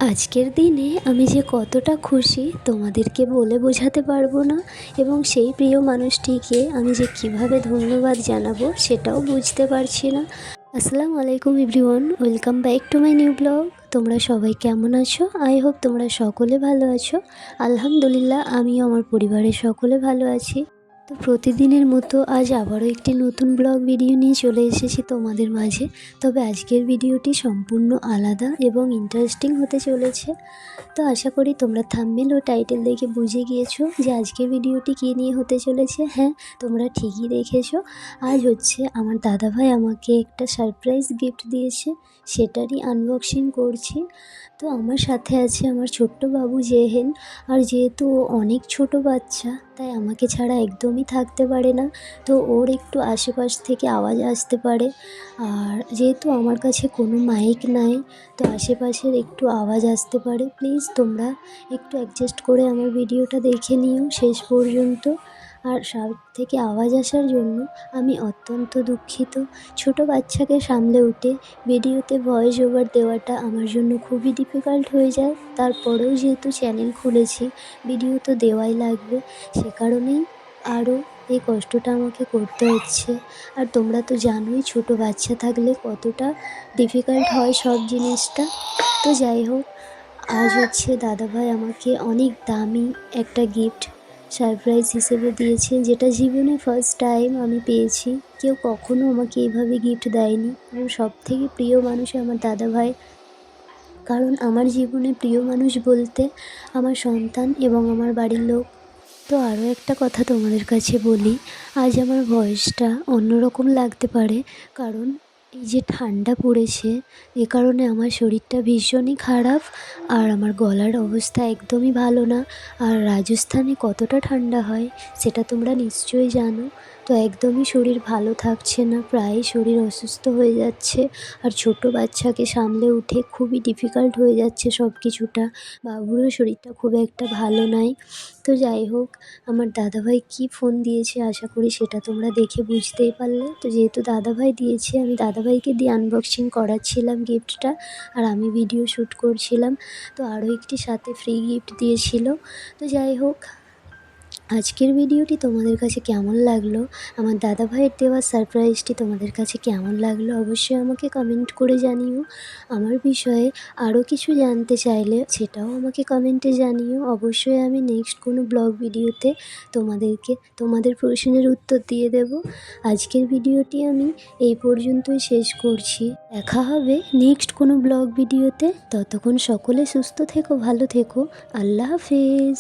আজকের দিনে আমি যে কতটা খুশি তোমাদেরকে বলে বোঝাতে পারবো না, এবং সেই প্রিয় মানুষটিকে আমি যে কিভাবে ধন্যবাদ জানাবো সেটাও বুঝতে পারছি না। আসসালামু আলাইকুম everyone, welcome back to my new blog. তোমরা সবাই কেমন আছো? আই হোপ তোমরা সকলে ভালো আছো। আলহামদুলিল্লাহ, আমিও আমার পরিবারের সকলে ভালো আছি। তো প্রতিদিনের মতো আজ আবারও একটি নতুন ব্লগ ভিডিও নিয়ে চলে এসেছি তোমাদের মাঝে। তবে আজকের ভিডিওটি সম্পূর্ণ আলাদা এবং ইন্টারেস্টিং হতে চলেছে। তো আশা করি তোমরা থাম্বনেল ও টাইটেল দেখে বুঝে গিয়েছো যে আজকের ভিডিওটি কী নিয়ে হতে চলেছে। হ্যাঁ, তোমরা ঠিকই দেখেছো। আজ হচ্ছে আমার দাদাভাই আমাকে একটা সারপ্রাইজ গিফট দিয়েছে, সেটারই আনবক্সিং করছি। তো আমার সাথে আছে আমার ছোট্ট বাবু জেহেন। আর যেহেতু ও অনেক ছোট বাচ্চা, তাই আমাকে ছাড়া একদমই থাকতে পারে না। তো ওর একটু আশেপাশ থেকে আওয়াজ আসতে পারে। আর যেহেতু আমার কাছে কোনো মাইক নাই, তো আশেপাশের একটু আওয়াজ আসতে পারে। প্লিজ তোমরা একটু অ্যাডজাস্ট করে আমার ভিডিওটা দেখে নিও শেষ পর্যন্ত। আর সাইড থেকে আওয়াজ আসার জন্য আমি অত্যন্ত দুঃখিত। ছোট বাচ্চাকে সামলে উঠে ভিডিওতে ভয়েস ওভার দেওয়াটা আমার জন্য খুবই ডিফিকাল্ট হয়ে যায়। তারপরেও যেহেতু চ্যানেল খুলেছি, ভিডিও তো দেওয়াই লাগবে, সে কারণেই আরও এই কষ্টটা আমাকে করতে হচ্ছে। আর তোমরা তো জানোই ছোট বাচ্চা থাকলে কতটা ডিফিকাল্ট হয় সব জিনিসটা। তো যাই হোক, আজ হচ্ছে দাদাভাই আমাকে অনেক দামি একটা গিফট সারপ্রাইজ হিসেবে দিয়েছে, যেটা জীবনে ফার্স্ট টাইম আমি পেয়েছি। কেউ কখনো আমাকে এইভাবে গিফট দেয়নি, এবং সবথেকে প্রিয় মানুষ আমার দাদাভাই। কারণ আমার জীবনে প্রিয় মানুষ বলতে আমার সন্তান এবং আমার বাড়ির লোক। তো আরও একটা কথা তোমাদের কাছে বলি, আজ আমার ভয়েসটা অন্যরকম লাগতে পারে, কারণ এই যে ঠান্ডা পড়েছে, এ কারণে আমার শরীরটা ভীষণই খারাপ। আর আমার গলার অবস্থা একদমই ভালো না। আর রাজস্থানে কতটা ঠান্ডা হয় সেটা তোমরা নিশ্চয়ই জানো। তো একদমই শরীর ভালো থাকছে না, প্রায়ই শরীর অসুস্থ হয়ে যাচ্ছে। আর ছোট বাচ্চাকে সামলে উঠে খুবই ডিফিকাল্ট হয়ে যাচ্ছে সব কিছুটা। বাবুরও শরীরটা খুব একটা ভালো নাই। তো যাই হোক, আমার দাদাভাই কী ফোন দিয়েছে আশা করি সেটা তোমরা দেখে বুঝতেই পারলে। তো যেহেতু দাদাভাই দিয়েছে, আমি দাদাভাইকে দিয়ে আনবক্সিং করাচ্ছিলাম গিফটটা, আর আমি ভিডিও শ্যুট করছিলাম। তো আরও একটি সাথে ফ্রি গিফট দিয়েছিল। তো যাই হোক, আজকের ভিডিওটি তোমাদের কাছে কেমন লাগলো, আমার দাদাভাইয়ের দেওয়া সারপ্রাইজটি তোমাদের কাছে কেমন লাগলো, অবশ্যই আমাকে কমেন্ট করে জানিও। আমার বিষয়ে আরও কিছু জানতে চাইলে সেটাও আমাকে কমেন্টে জানিও। অবশ্যই আমি নেক্সট কোনো ব্লগ ভিডিওতে তোমাদেরকে তোমাদের প্রশ্নের উত্তর দিয়ে দেব। আজকের ভিডিওটি আমি এই পর্যন্তই শেষ করছি। দেখা হবে নেক্সট কোনো ব্লগ ভিডিওতে। ততক্ষণ সকলে সুস্থ থেকো, ভালো থেকো। আল্লাহ হাফেজ।